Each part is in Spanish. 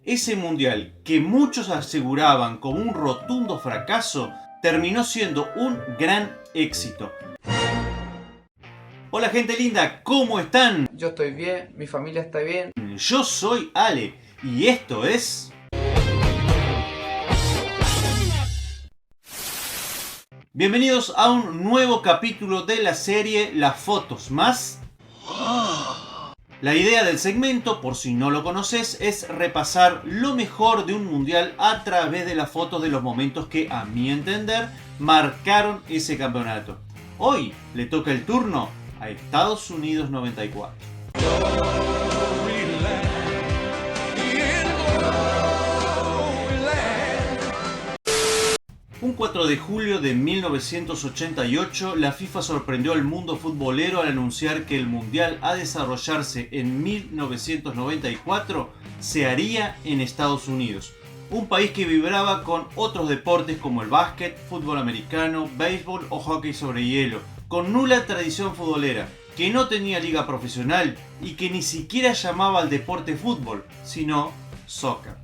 Ese mundial que muchos aseguraban como un rotundo fracaso, terminó siendo un gran éxito. Hola gente linda, ¿cómo están? Yo estoy bien, mi familia está bien. Yo soy Ale y esto es... Bienvenidos a un nuevo capítulo de la serie Las Fotos Más. La idea del segmento, por si no lo conoces, es repasar lo mejor de un mundial a través de las fotos de los momentos que, a mi entender, marcaron ese campeonato. Hoy le toca el turno a Estados Unidos 94. Un 4 de julio de 1988, la FIFA sorprendió al mundo futbolero al anunciar que el mundial a desarrollarse en 1994 se haría en Estados Unidos, un país que vibraba con otros deportes como el básquet, fútbol americano, béisbol o hockey sobre hielo, con nula tradición futbolera, que no tenía liga profesional y que ni siquiera llamaba al deporte fútbol, sino soccer.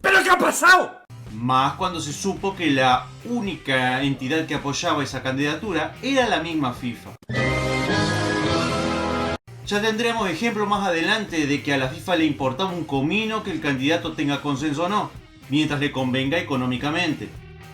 ¿Pero qué ha pasado? Más cuando se supo que la única entidad que apoyaba esa candidatura era la misma FIFA. Ya tendremos ejemplo más adelante de que a la FIFA le importaba un comino que el candidato tenga consenso o no, mientras le convenga económicamente.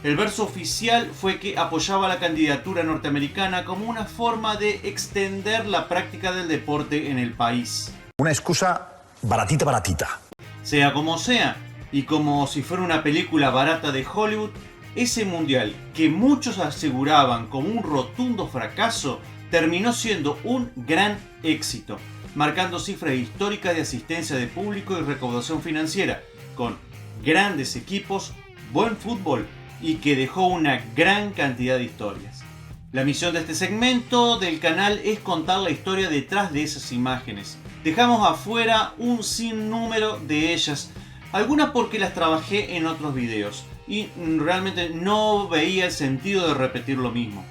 El verso oficial fue que apoyaba la candidatura norteamericana como una forma de extender la práctica del deporte en el país. Una excusa baratita. Sea como sea, y como si fuera una película barata de Hollywood, ese mundial que muchos aseguraban como un rotundo fracaso, terminó siendo un gran éxito, marcando cifras históricas de asistencia de público y recaudación financiera, con grandes equipos, buen fútbol y que dejó una gran cantidad de historias. La misión de este segmento del canal es contar la historia detrás de esas imágenes. Dejamos afuera un sinnúmero de ellas, algunas porque las trabajé en otros videos y realmente no veía el sentido de repetir lo mismo.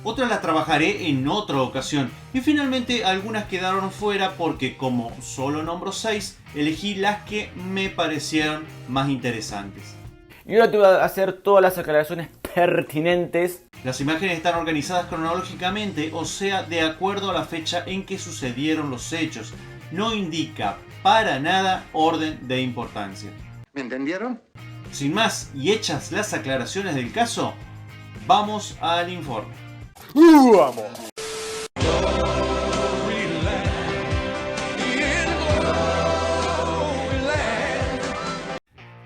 Otras las trabajaré en otra ocasión y finalmente algunas quedaron fuera porque, como solo nombro 6, elegí las que me parecieron más interesantes. Y ahora te voy a hacer todas las aclaraciones pertinentes. Las imágenes están organizadas cronológicamente, o sea, de acuerdo a la fecha en que sucedieron los hechos. No indica para nada orden de importancia. ¿Me entendieron? Sin más y hechas las aclaraciones del caso, vamos al informe. ¡Vamos!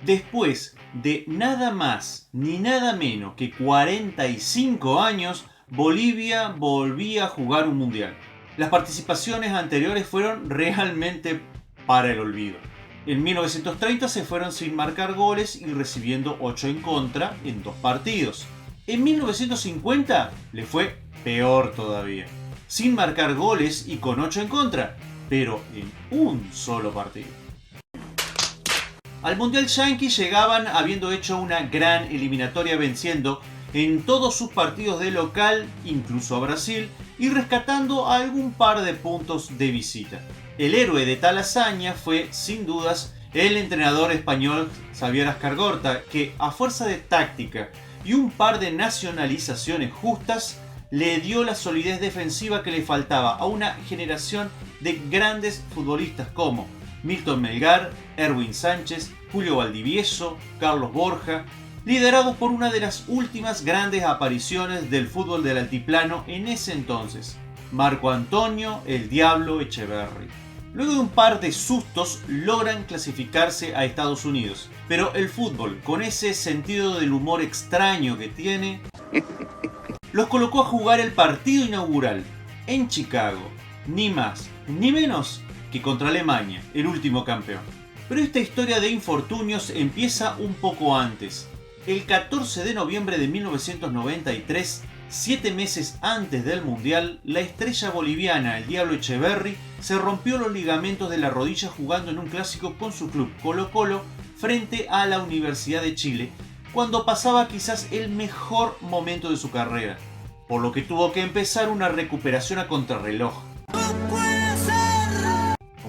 Después de nada más ni nada menos que 45 años, Bolivia volvía a jugar un mundial. Las participaciones anteriores fueron realmente para el olvido. En 1930 se fueron sin marcar goles y recibiendo 8 en contra en 2 partidos. En 1950 le fue peor todavía, sin marcar goles y con 8 en contra, pero en un solo partido. Al Mundial Yankee llegaban habiendo hecho una gran eliminatoria venciendo en todos sus partidos de local, incluso a Brasil, y rescatando algún par de puntos de visita. El héroe de tal hazaña fue, sin dudas, el entrenador español Xavier Ascargorta, que a fuerza de táctica y un par de nacionalizaciones justas, le dio la solidez defensiva que le faltaba a una generación de grandes futbolistas como Milton Melgar, Erwin Sánchez, Julio Valdivieso, Carlos Borja, liderados por una de las últimas grandes apariciones del fútbol del altiplano en ese entonces, Marco Antonio "El Diablo" Echeverri. Luego de un par de sustos logran clasificarse a Estados Unidos, pero el fútbol, con ese sentido del humor extraño que tiene, los colocó a jugar el partido inaugural en Chicago, ni más ni menos que contra Alemania, el último campeón. Pero esta historia de infortunios empieza un poco antes. El 14 de noviembre de 1993, 7 meses antes del Mundial, la estrella boliviana El Diablo Echeverri se rompió los ligamentos de la rodilla jugando en un clásico con su club Colo-Colo frente a la Universidad de Chile, cuando pasaba quizás el mejor momento de su carrera, por lo que tuvo que empezar una recuperación a contrarreloj.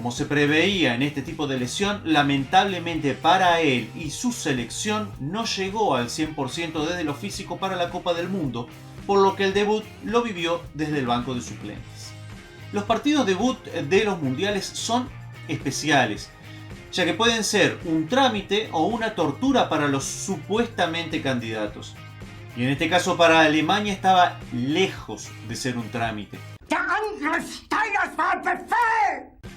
Como se preveía en este tipo de lesión, lamentablemente para él y su selección no llegó al 100% desde lo físico para la Copa del Mundo, por lo que el debut lo vivió desde el banco de suplentes. Los partidos debut de los mundiales son especiales, ya que pueden ser un trámite o una tortura para los supuestamente candidatos. Y en este caso para Alemania estaba lejos de ser un trámite.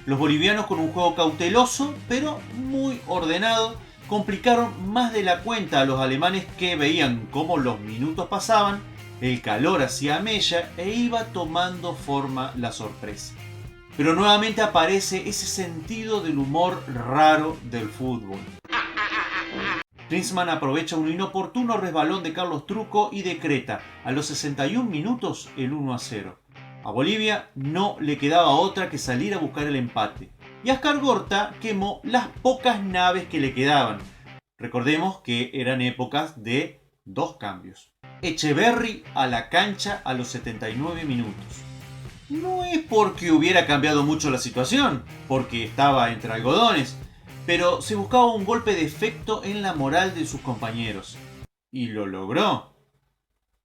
Los bolivianos, con un juego cauteloso pero muy ordenado, complicaron más de la cuenta a los alemanes, que veían cómo los minutos pasaban, el calor hacía mella e iba tomando forma la sorpresa. Pero nuevamente aparece ese sentido del humor raro del fútbol. Klinsmann aprovecha un inoportuno resbalón de Carlos Truco y decreta a los 61 minutos el 1-0. A Bolivia no le quedaba otra que salir a buscar el empate, y Ascar Gorta quemó las pocas naves que le quedaban. Recordemos que eran épocas de 2 cambios. Echeverri a la cancha a los 79 minutos. No es porque hubiera cambiado mucho la situación, porque estaba entre algodones, pero se buscaba un golpe de efecto en la moral de sus compañeros. Y lo logró,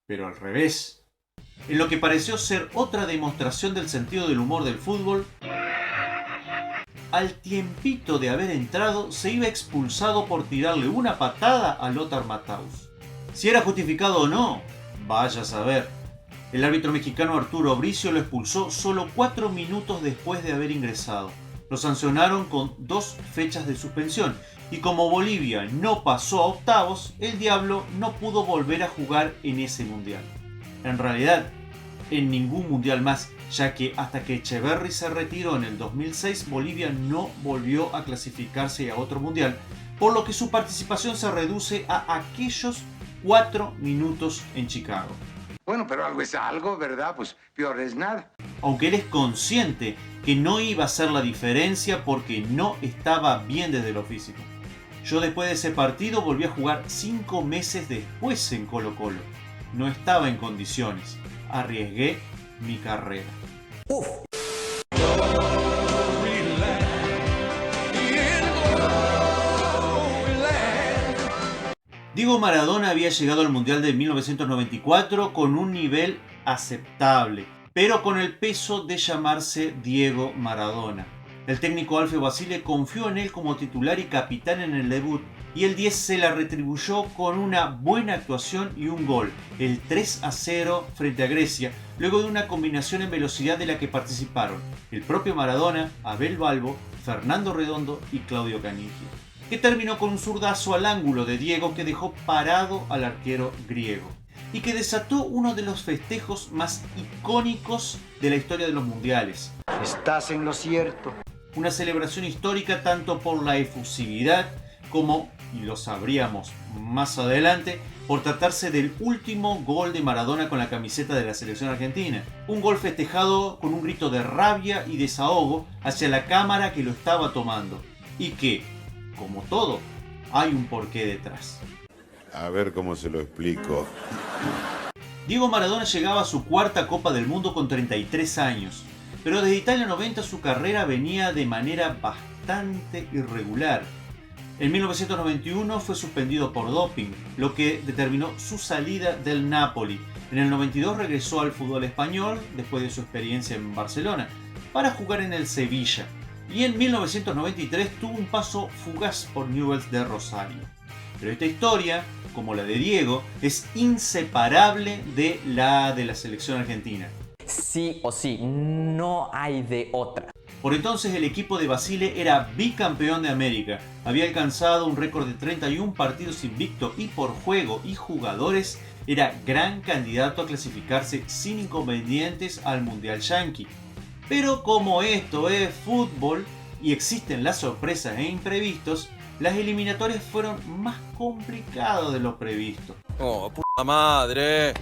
pero al revés. En lo que pareció ser otra demostración del sentido del humor del fútbol, al tiempito de haber entrado se iba expulsado por tirarle una patada a Lothar Matthaus. Si era justificado o no, vaya a saber. El árbitro mexicano Arturo Bricio lo expulsó solo 4 minutos después de haber ingresado. Lo sancionaron con 2 fechas de suspensión, y como Bolivia no pasó a octavos, el Diablo no pudo volver a jugar en ese mundial. En realidad, en ningún mundial más, ya que hasta que Echeverri se retiró en el 2006, Bolivia no volvió a clasificarse a otro mundial, por lo que su participación se reduce a aquellos 4 minutos en Chicago. Bueno, pero algo es algo, ¿verdad? Pues peor es nada. Aunque él es consciente que no iba a hacer la diferencia porque no estaba bien desde lo físico. Yo después de ese partido volví a jugar 5 meses después en Colo-Colo. No estaba en condiciones. Arriesgué mi carrera. Uf. Diego Maradona había llegado al Mundial de 1994 con un nivel aceptable, pero con el peso de llamarse Diego Maradona. El técnico Alfio Basile confió en él como titular y capitán en el debut, y el 10 se la retribuyó con una buena actuación y un gol, el 3-0 frente a Grecia, luego de una combinación en velocidad de la que participaron el propio Maradona, Abel Balbo, Fernando Redondo y Claudio Canigia, que terminó con un zurdazo al ángulo de Diego que dejó parado al arquero griego, y que desató uno de los festejos más icónicos de la historia de los mundiales. Estás en lo cierto. Una celebración histórica tanto por la efusividad como, y lo sabríamos más adelante, por tratarse del último gol de Maradona con la camiseta de la selección argentina. Un gol festejado con un grito de rabia y desahogo hacia la cámara que lo estaba tomando, y que, como todo, hay un porqué detrás. A ver cómo se lo explico. Diego Maradona llegaba a su 4ª Copa del Mundo con 33 años, pero desde Italia 90 su carrera venía de manera bastante irregular. En 1991 fue suspendido por doping, lo que determinó su salida del Napoli. En el 92 regresó al fútbol español, después de su experiencia en Barcelona, para jugar en el Sevilla. Y en 1993 tuvo un paso fugaz por Newell's de Rosario. Pero esta historia, como la de Diego, es inseparable de la selección argentina. Sí o sí, no hay de otra. Por entonces el equipo de Basile era bicampeón de América, había alcanzado un récord de 31 partidos invicto y por juego y jugadores era gran candidato a clasificarse sin inconvenientes al Mundial Yankee. Pero como esto es fútbol y existen las sorpresas e imprevistos, las eliminatorias fueron más complicadas de lo previsto. ¡Oh, puta madre!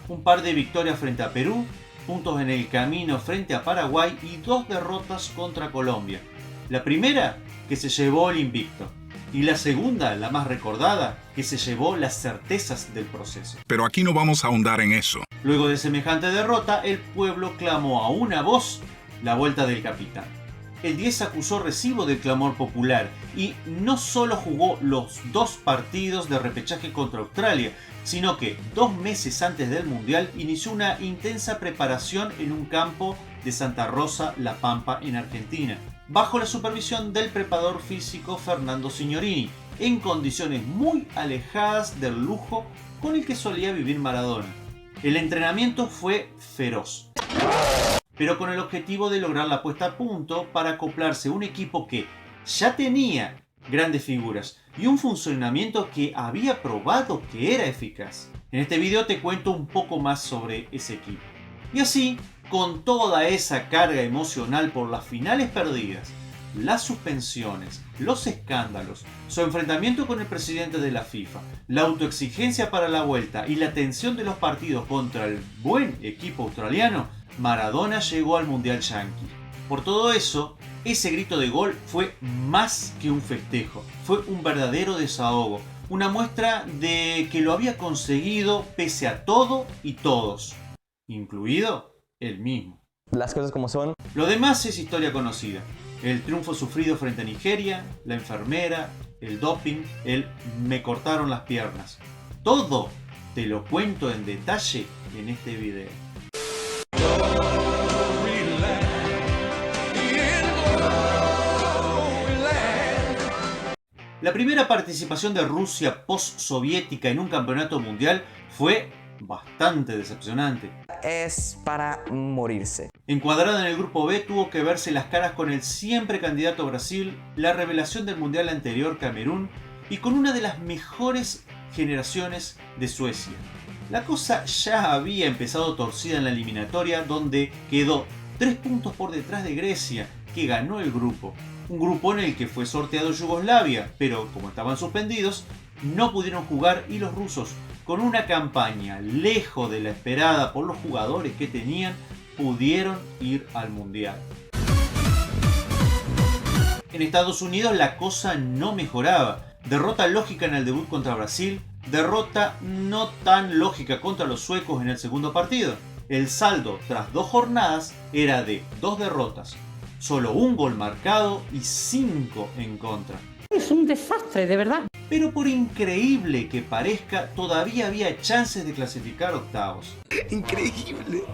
Un par de victorias frente a Perú, puntos en el camino frente a Paraguay y 2 derrotas contra Colombia. La primera, que se llevó el invicto, y la segunda, la más recordada, que se llevó las certezas del proceso. Pero aquí no vamos a ahondar en eso. Luego de semejante derrota, el pueblo clamó a una voz la vuelta del capitán. el 10 acusó recibo del clamor popular y no solo jugó los 2 partidos de repechaje contra Australia, sino que 2 meses antes del Mundial inició una intensa preparación en un campo de Santa Rosa, La Pampa, en Argentina, bajo la supervisión del preparador físico Fernando Signorini, en condiciones muy alejadas del lujo con el que solía vivir Maradona. El entrenamiento fue feroz, pero con el objetivo de lograr la puesta a punto para acoplarse a un equipo que ya tenía grandes figuras y un funcionamiento que había probado que era eficaz. En este video te cuento un poco más sobre ese equipo. Y así, con toda esa carga emocional por las finales perdidas, las suspensiones, los escándalos, su enfrentamiento con el presidente de la FIFA, la autoexigencia para la vuelta y la tensión de los partidos contra el buen equipo australiano, Maradona llegó al Mundial Yankee. Por todo eso, ese grito de gol fue más que un festejo, fue un verdadero desahogo, una muestra de que lo había conseguido pese a todo y todos, incluido él mismo. Las cosas como son. Lo demás es historia conocida. El triunfo sufrido frente a Nigeria, la enfermera, el doping, el me cortaron las piernas. Todo te lo cuento en detalle en este video. La primera participación de Rusia post-soviética en un campeonato mundial fue bastante decepcionante. Es para morirse. Encuadrada en el grupo B, tuvo que verse las caras con el siempre candidato Brasil, la revelación del mundial anterior Camerún y con una de las mejores generaciones de Suecia. La cosa ya había empezado torcida en la eliminatoria, donde quedó 3 puntos por detrás de Grecia, que ganó el grupo. Un grupo en el que fue sorteado Yugoslavia, pero como estaban suspendidos, no pudieron jugar y los rusos, con una campaña lejos de la esperada por los jugadores que tenían, pudieron ir al Mundial. En Estados Unidos la cosa no mejoraba. Derrota lógica en el debut contra Brasil, derrota no tan lógica contra los suecos en el segundo partido. El saldo tras 2 jornadas era de 2 derrotas, solo 1 gol marcado y 5 en contra. Es un desastre, de verdad. Pero por increíble que parezca, todavía había chances de clasificar a octavos. Increíble.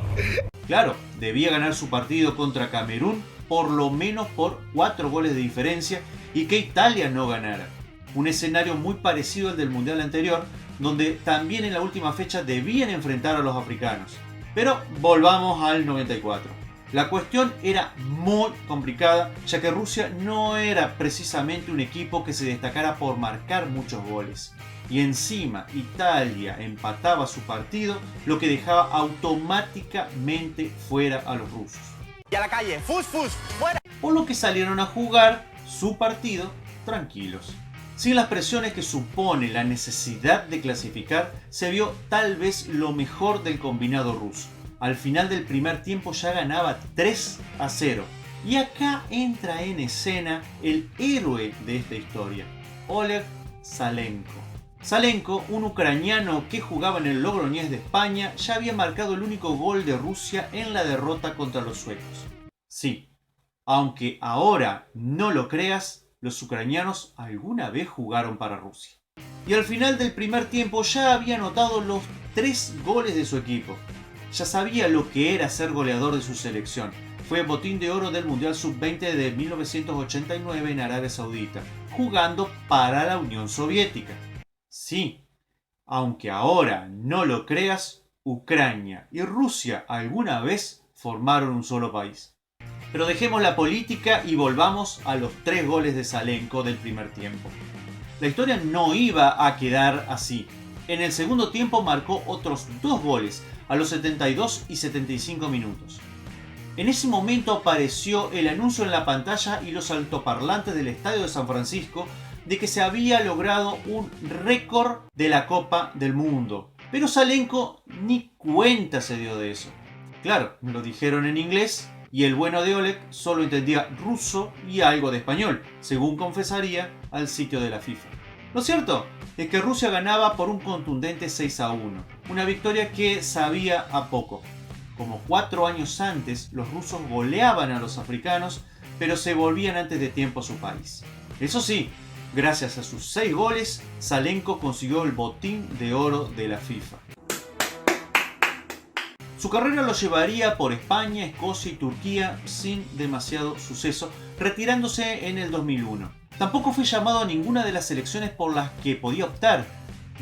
Claro, debía ganar su partido contra Camerún por lo menos por 4 goles de diferencia y que Italia no ganara. Un escenario muy parecido al del mundial anterior, donde también en la última fecha debían enfrentar a los africanos. Pero volvamos al 94. La cuestión era muy complicada, ya que Rusia no era precisamente un equipo que se destacara por marcar muchos goles. Y encima Italia empataba su partido, lo que dejaba automáticamente fuera a los rusos. Y a la calle, ¡fus, fus! ¡Fuera! Por lo que salieron a jugar su partido tranquilos. Sin las presiones que supone la necesidad de clasificar, se vio tal vez lo mejor del combinado ruso. Al final del primer tiempo ya ganaba 3-0. Y acá entra en escena el héroe de esta historia, Oleg Salenko. Salenko, un ucraniano que jugaba en el Logroñés de España, ya había marcado el único gol de Rusia en la derrota contra los suecos. Sí, aunque ahora no lo creas, los ucranianos alguna vez jugaron para Rusia. Y al final del primer tiempo ya había anotado los 3 goles de su equipo. Ya sabía lo que era ser goleador de su selección. Fue botín de oro del Mundial Sub-20 de 1989 en Arabia Saudita, jugando para la Unión Soviética. Sí, aunque ahora no lo creas, Ucrania y Rusia alguna vez formaron un solo país. Pero dejemos la política y volvamos a los 3 goles de Salenko del primer tiempo. La historia no iba a quedar así. En el segundo tiempo marcó otros 2 goles a los 72 y 75 minutos. En ese momento apareció el anuncio en la pantalla y los altoparlantes del Estadio de San Francisco de que se había logrado un récord de la Copa del Mundo. Pero Salenko ni cuenta se dio de eso. Claro, me lo dijeron en inglés y el bueno de Oleg solo entendía ruso y algo de español, según confesaría al sitio de la FIFA. Lo cierto es que Rusia ganaba por un contundente 6-1, una victoria que sabía a poco. Como 4 años antes, los rusos goleaban a los africanos pero se volvían antes de tiempo a su país. Eso sí, gracias a sus 6 goles, Salenko consiguió el botín de oro de la FIFA. Su carrera lo llevaría por España, Escocia y Turquía sin demasiado suceso, retirándose en el 2001. Tampoco fue llamado a ninguna de las selecciones por las que podía optar,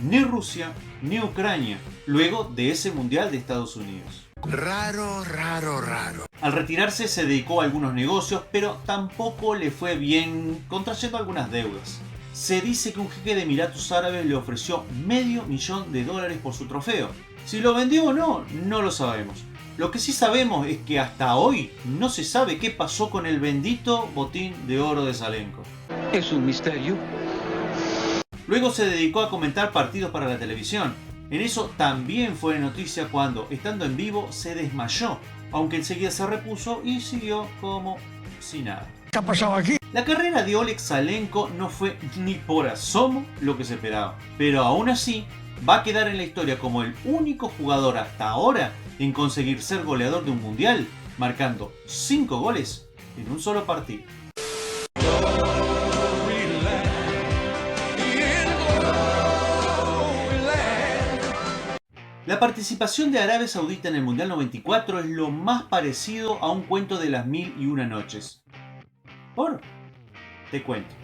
ni Rusia ni Ucrania, luego de ese Mundial de Estados Unidos. Raro. Al retirarse se dedicó a algunos negocios, pero tampoco le fue bien, contrayendo algunas deudas. Se dice que un jeque de Emiratos Árabes le ofreció $500,000 por su trofeo. Si lo vendió o no, no lo sabemos. Lo que sí sabemos es que hasta hoy no se sabe qué pasó con el bendito botín de oro de Salenko. Es un misterio. Luego se dedicó a comentar partidos para la televisión. En eso también fue noticia cuando, estando en vivo, se desmayó, aunque enseguida se repuso y siguió como si nada. ¿Qué ha pasado aquí? La carrera de Oleg Salenko no fue ni por asomo lo que se esperaba, pero aún así va a quedar en la historia como el único jugador hasta ahora en conseguir ser goleador de un mundial, marcando 5 goles en un solo partido. La participación de Arabia Saudita en el Mundial 94 es lo más parecido a un cuento de las 1001 noches. Te cuento.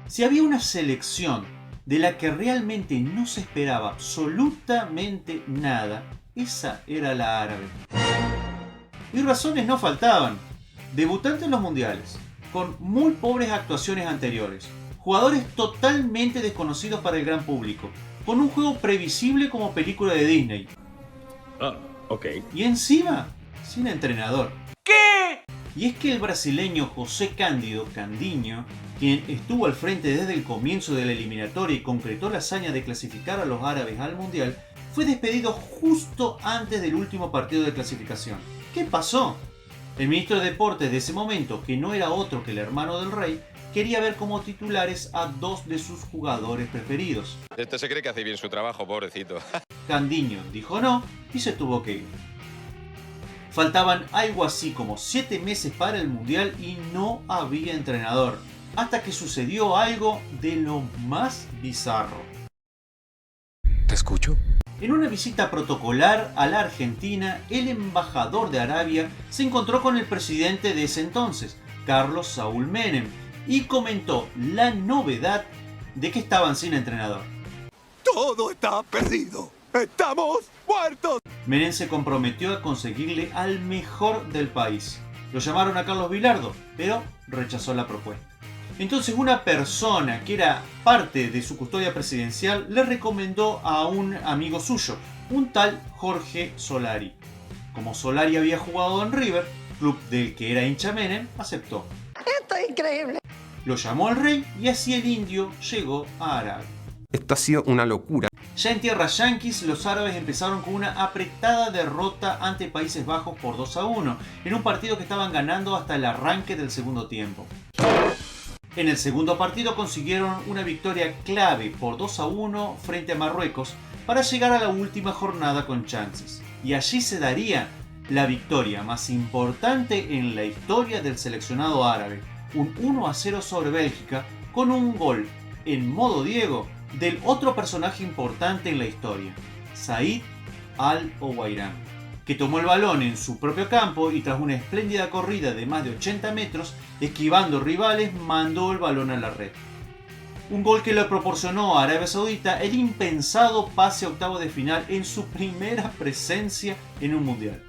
Si había una selección de la que realmente no se esperaba absolutamente nada, esa era la árabe. Y razones no faltaban. Debutante en los mundiales, con muy pobres actuaciones anteriores, jugadores totalmente desconocidos para el gran público, con un juego previsible como película de Disney. Y encima, sin entrenador. ¿Qué? Y es que el brasileño José Cândido Candinho, quien estuvo al frente desde el comienzo de la eliminatoria y concretó la hazaña de clasificar a los árabes al mundial, fue despedido justo antes del último partido de clasificación. ¿Qué pasó? El ministro de Deportes de ese momento, que no era otro que el hermano del rey, quería ver como titulares a 2 de sus jugadores preferidos. Este se cree que hace bien su trabajo, pobrecito. Candinho dijo no y se tuvo que ir. Faltaban algo así como 7 meses para el mundial y no había entrenador, hasta que sucedió algo de lo más bizarro. ¿Te escucho? En una visita protocolar a la Argentina, el embajador de Arabia se encontró con el presidente de ese entonces, Carlos Saúl Menem, y comentó la novedad de que estaban sin entrenador. Todo está perdido. ¡Estamos muertos! Menem se comprometió a conseguirle al mejor del país. Lo llamaron a Carlos Bilardo, pero rechazó la propuesta. Entonces una persona que era parte de su custodia presidencial le recomendó a un amigo suyo, un tal Jorge Solari. Como Solari había jugado en River, club del que era hincha Menem, aceptó. Esto es increíble. Lo llamó al rey y así el indio llegó a Arabia. Esto ha sido una locura. Ya en tierras yanquis, los árabes empezaron con una apretada derrota ante Países Bajos por 2-1, en un partido que estaban ganando hasta el arranque del segundo tiempo. En el segundo partido consiguieron una victoria clave por 2-1 frente a Marruecos para llegar a la última jornada con chances. Y allí se daría la victoria más importante en la historia del seleccionado árabe, un 1-0 sobre Bélgica con un gol en modo Diego del otro personaje importante en la historia, Said Al-Owairan, que tomó el balón en su propio campo y tras una espléndida corrida de más de 80 metros, esquivando rivales, mandó el balón a la red. Un gol que le proporcionó a Arabia Saudita el impensado pase a octavos de final en su primera presencia en un mundial.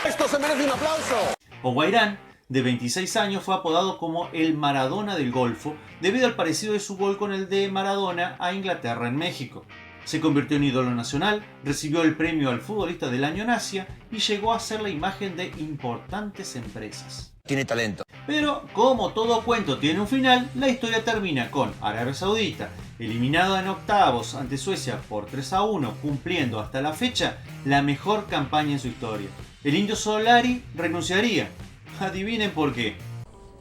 ¡Esto se merece un aplauso! Owairan, de 26 años, fue apodado como el Maradona del Golfo debido al parecido de su gol con el de Maradona a Inglaterra en México. Se convirtió en ídolo nacional, recibió el premio al futbolista del año en Asia y llegó a ser la imagen de importantes empresas. Tiene talento. Pero como todo cuento tiene un final, la historia termina con Arabia Saudita eliminada en octavos ante Suecia por 3-1, cumpliendo hasta la fecha la mejor campaña en su historia. El indio Solari renunciaría. Adivinen por qué.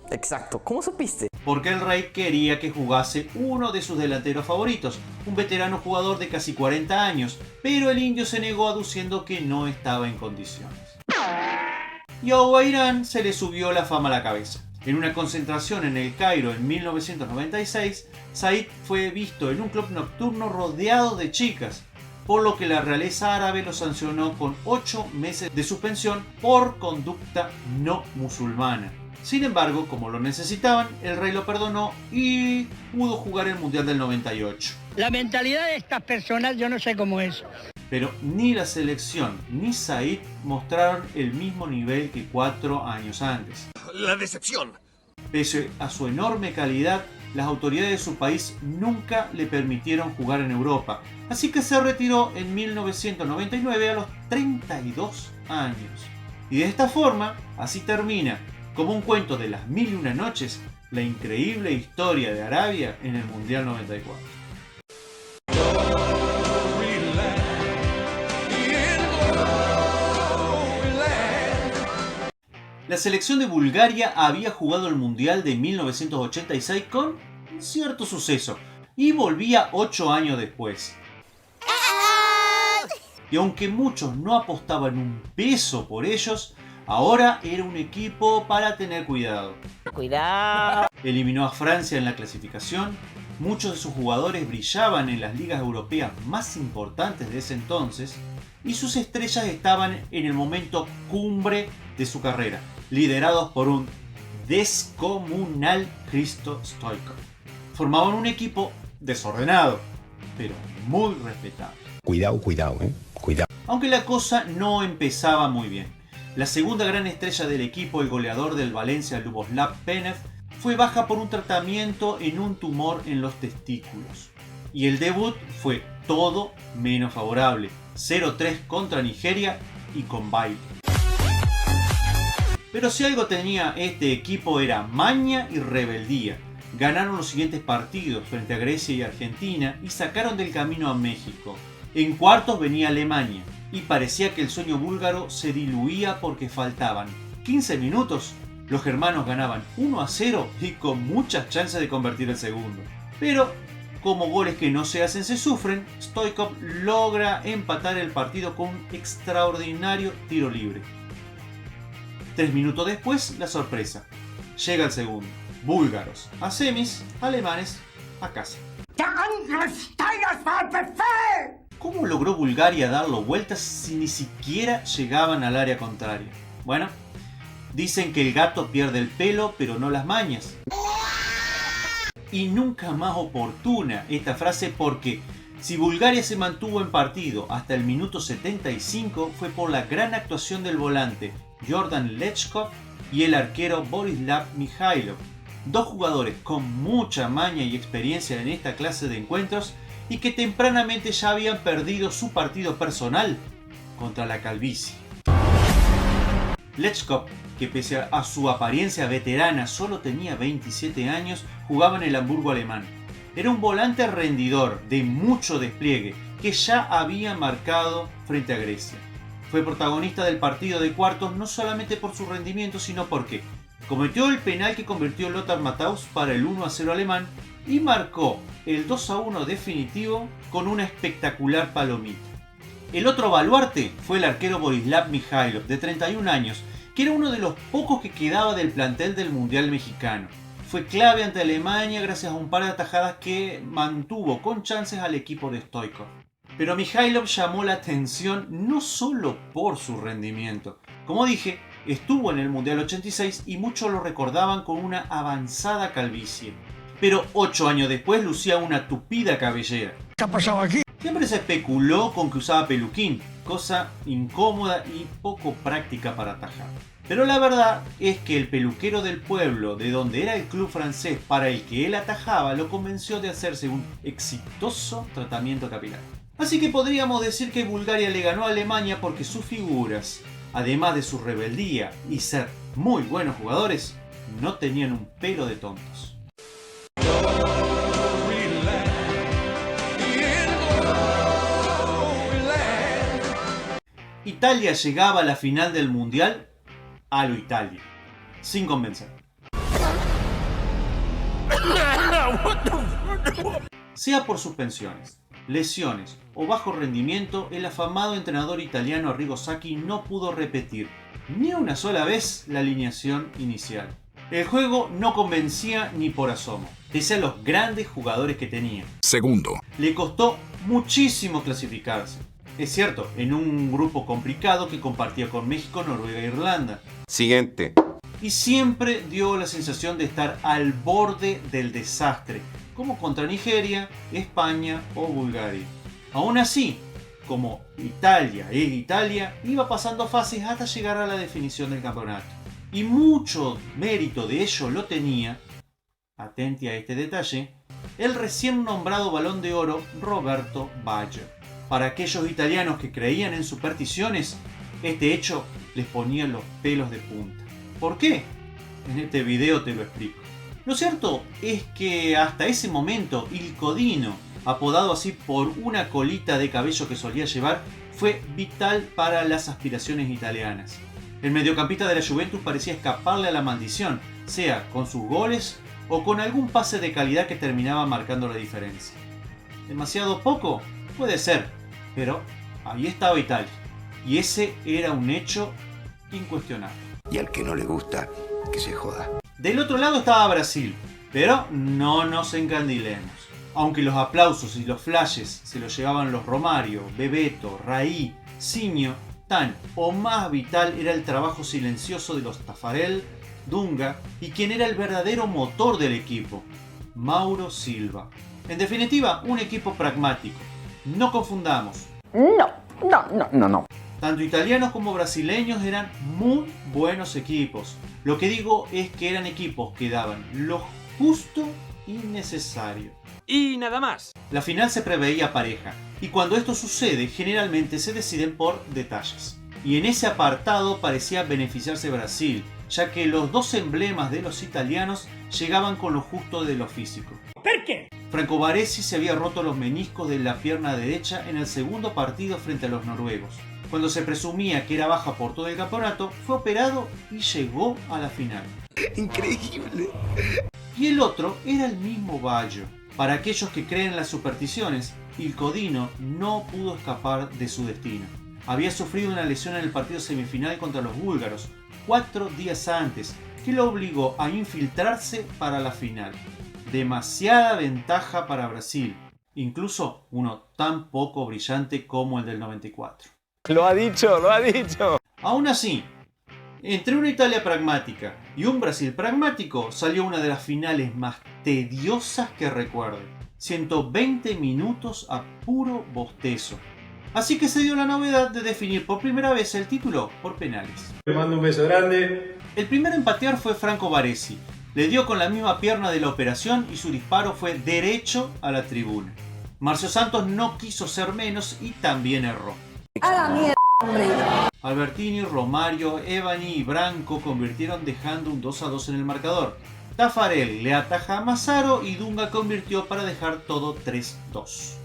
Exacto, ¿cómo supiste? Porque el rey quería que jugase uno de sus delanteros favoritos, un veterano jugador de casi 40 años, pero el indio se negó aduciendo que no estaba en condiciones. Y a Owairan se le subió la fama a la cabeza. En una concentración en el Cairo en 1996, Said fue visto en un club nocturno rodeado de chicas, por lo que la realeza árabe lo sancionó con 8 meses de suspensión por conducta no musulmana. Sin embargo, como lo necesitaban, el rey lo perdonó y pudo jugar el Mundial del 98. La mentalidad de estas personas yo no sé cómo es. Pero ni la selección ni Said mostraron el mismo nivel que 4 años antes. La decepción. Pese a su enorme calidad, las autoridades de su país nunca le permitieron jugar en Europa, así que se retiró en 1999 a los 32 años. Y de esta forma, así termina, como un cuento de las 1001 noches, la increíble historia de Arabia en el Mundial 94. La selección de Bulgaria había jugado el Mundial de 1986 con cierto suceso y volvía 8 años después. Y aunque muchos no apostaban un peso por ellos, ahora era un equipo para tener cuidado. Cuidado. Eliminó a Francia en la clasificación, muchos de sus jugadores brillaban en las ligas europeas más importantes de ese entonces y sus estrellas estaban en el momento cumbre de su carrera, liderados por un descomunal Hristo Stoichkov. Formaban un equipo desordenado, pero muy respetable. Cuidado, cuidado. Aunque la cosa no empezaba muy bien. La segunda gran estrella del equipo, el goleador del Valencia, Ljuboslav Penev, fue baja por un tratamiento en un tumor en los testículos. Y el debut fue todo menos favorable. 0-3 contra Nigeria y con baile. Pero si algo tenía este equipo era maña y rebeldía. Ganaron los siguientes partidos frente a Grecia y Argentina y sacaron del camino a México. En cuartos venía Alemania y parecía que el sueño búlgaro se diluía porque faltaban 15 minutos. Los germanos ganaban 1-0 y con muchas chances de convertir el segundo. Pero, como goles que no se hacen se sufren, Stoichkov logra empatar el partido con un extraordinario tiro libre. 3 minutos después, la sorpresa. Llega el segundo. Búlgaros a semis, alemanes a casa. ¿Cómo logró Bulgaria darlo vueltas si ni siquiera llegaban al área contraria? Bueno, dicen que el gato pierde el pelo, pero no las mañas. Y nunca más oportuna esta frase porque si Bulgaria se mantuvo en partido hasta el minuto 75 fue por la gran actuación del volante Jordan Lechkov y el arquero Borislav Mihailov, dos jugadores con mucha maña y experiencia en esta clase de encuentros y que tempranamente ya habían perdido su partido personal contra la calvicie. Lechkov, que pese a su apariencia veterana solo tenía 27 años, jugaba en el Hamburgo alemán. Era un volante rendidor de mucho despliegue que ya había marcado frente a Grecia. Fue protagonista del partido de cuartos no solamente por su rendimiento, sino porque cometió el penal que convirtió Lothar Matthaus para el 1-0 alemán y marcó el 2-1 definitivo con una espectacular palomita. El otro baluarte fue el arquero Borislav Mihailov, de 31 años, que era uno de los pocos que quedaba del plantel del Mundial mexicano. Fue clave ante Alemania gracias a un par de atajadas que mantuvo con chances al equipo de Stoichkov. Pero Mihailov llamó la atención no solo por su rendimiento. Como dije, estuvo en el Mundial 86 y muchos lo recordaban con una avanzada calvicie. Pero 8 años después lucía una tupida cabellera. ¿Qué ha pasado aquí? Siempre se especuló con que usaba peluquín, cosa incómoda y poco práctica para atajar. Pero la verdad es que el peluquero del pueblo, de donde era el club francés para el que él atajaba, lo convenció de hacerse un exitoso tratamiento capilar. Así que podríamos decir que Bulgaria le ganó a Alemania porque sus figuras, además de su rebeldía y ser muy buenos jugadores, no tenían un pelo de tontos. Italia llegaba a la final del Mundial a lo Italia, sin convencer. Sea por suspensiones, lesiones o bajo rendimiento, el afamado entrenador italiano Arrigo Sacchi no pudo repetir ni una sola vez la alineación inicial. El juego no convencía ni por asomo, pese a los grandes jugadores que tenía. Segundo, Le costó muchísimo clasificarse. Es cierto, en un grupo complicado que compartía con México, Noruega e Irlanda. Siguiente. Y siempre dio la sensación de estar al borde del desastre, como contra Nigeria, España o Bulgaria. Aún así, como Italia es Italia, iba pasando fases hasta llegar a la definición del campeonato. Y mucho mérito de ello lo tenía, atenti a este detalle, el recién nombrado Balón de Oro Roberto Baggio. Para aquellos italianos que creían en supersticiones, este hecho les ponía los pelos de punta. ¿Por qué? En este video te lo explico. Lo cierto es que hasta ese momento Il Codino, apodado así por una colita de cabello que solía llevar, fue vital para las aspiraciones italianas. El mediocampista de la Juventus parecía escaparle a la maldición, sea con sus goles o con algún pase de calidad que terminaba marcando la diferencia. ¿Demasiado poco? Puede ser, pero ahí estaba Italia, y ese era un hecho incuestionable. Y al que no le gusta, que se joda. Del otro lado estaba Brasil, pero no nos encandilemos. Aunque los aplausos y los flashes se los llevaban los Romario, Bebeto, Raí, Sinho, tan o más vital era el trabajo silencioso de los Taffarel, Dunga y quien era el verdadero motor del equipo, Mauro Silva. En definitiva, un equipo pragmático. No confundamos. No. Tanto italianos como brasileños eran muy buenos equipos. Lo que digo es que eran equipos que daban lo justo y necesario. Y nada más. La final se preveía pareja, y cuando esto sucede generalmente se deciden por detalles. Y en ese apartado parecía beneficiarse Brasil, ya que los dos emblemas de los italianos llegaban con lo justo de lo físico. ¿Por qué? Franco Baresi se había roto los meniscos de la pierna derecha en el segundo partido frente a los noruegos. Cuando se presumía que era baja por todo el campeonato, fue operado y llegó a la final. Increíble. Y el otro era el mismo Baggio. Para aquellos que creen en las supersticiones, Il Codino no pudo escapar de su destino. Había sufrido una lesión en el partido semifinal contra los búlgaros, 4 días antes, que lo obligó a infiltrarse para la final. Demasiada ventaja para Brasil, incluso uno tan poco brillante como el del 94. Lo ha dicho. Aún así, entre una Italia pragmática y un Brasil pragmático salió una de las finales más tediosas que recuerde. 120 minutos a puro bostezo. Así que se dio la novedad de definir por primera vez el título por penales. Te mando un beso grande. El primero en patear fue Franco Baresi. Le dio con la misma pierna de la operación y su disparo fue derecho a la tribuna. Marcio Santos no quiso ser menos y también erró. A la mierda, hombre. Albertini, Romario, Evani y Branco convirtieron dejando un 2-2 en el marcador. Taffarel le ataja a Massaro y Dunga convirtió para dejar todo 3-2.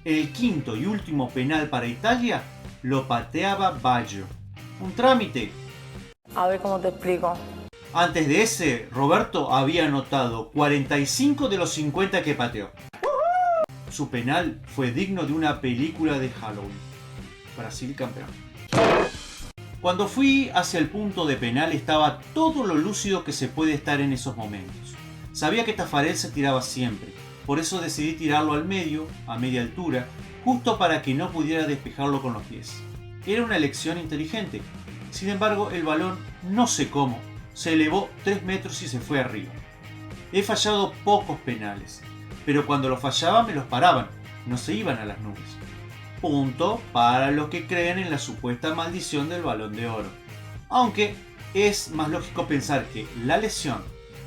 El quinto y último penal para Italia lo pateaba Baggio. Un trámite. A ver cómo te explico. Antes de ese, Roberto había anotado 45 de los 50 que pateó. Su penal fue digno de una película de Halloween. Brasil campeón. Cuando fui hacia el punto de penal estaba todo lo lúcido que se puede estar en esos momentos. Sabía que Taffarel se tiraba siempre, por eso decidí tirarlo al medio, a media altura, justo para que no pudiera despejarlo con los pies. Era una elección inteligente. Sin embargo, el balón, no sé cómo, se elevó 3 metros y se fue arriba. He fallado pocos penales, pero cuando los fallaba me los paraban, no se iban a las nubes. Punto para los que creen en la supuesta maldición del Balón de Oro. Aunque es más lógico pensar que la lesión,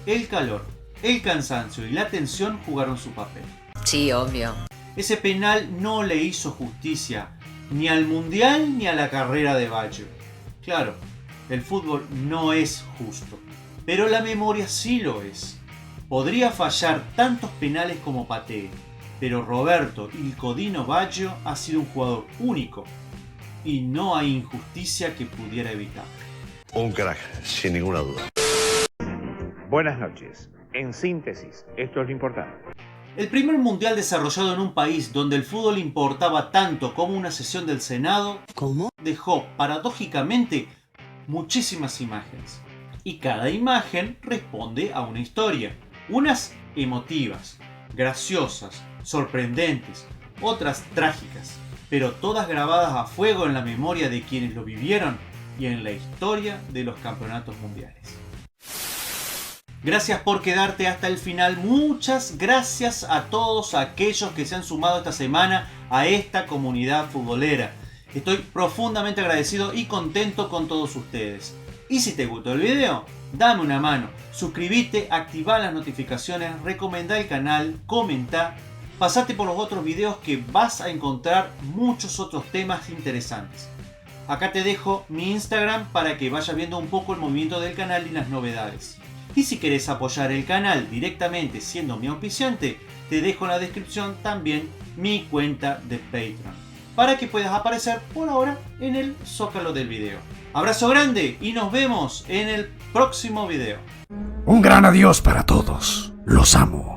el calor, el cansancio y la tensión jugaron su papel. Sí, obvio. Ese penal no le hizo justicia ni al Mundial ni a la carrera de Baggio. Claro, el fútbol no es justo, pero la memoria sí lo es. Podría fallar tantos penales como patee, pero Roberto Il Codino Baggio ha sido un jugador único y no hay injusticia que pudiera evitar. Un crack, sin ninguna duda. Buenas noches. En síntesis, esto es lo importante. El primer mundial desarrollado en un país donde el fútbol importaba tanto como una sesión del Senado, dejó paradójicamente muchísimas imágenes. y cada imagen responde a una historia. Unas emotivas, graciosas, sorprendentes, otras trágicas, pero todas grabadas a fuego en la memoria de quienes lo vivieron y en la historia de los campeonatos mundiales. Gracias por quedarte hasta el final. Muchas gracias a todos aquellos que se han sumado esta semana a esta comunidad futbolera. Estoy profundamente agradecido y contento con todos ustedes. Y si te gustó el video, dame una mano, suscríbete, activa las notificaciones, recomendá el canal, comenta, pasate por los otros videos que vas a encontrar muchos otros temas interesantes. Acá te dejo mi Instagram para que vayas viendo un poco el movimiento del canal y las novedades. Y si querés apoyar el canal directamente siendo mi auspiciante, te dejo en la descripción también mi cuenta de Patreon, para que puedas aparecer por ahora en el zócalo del video. Abrazo grande y nos vemos en el próximo video. Un gran adiós para todos. Los amo.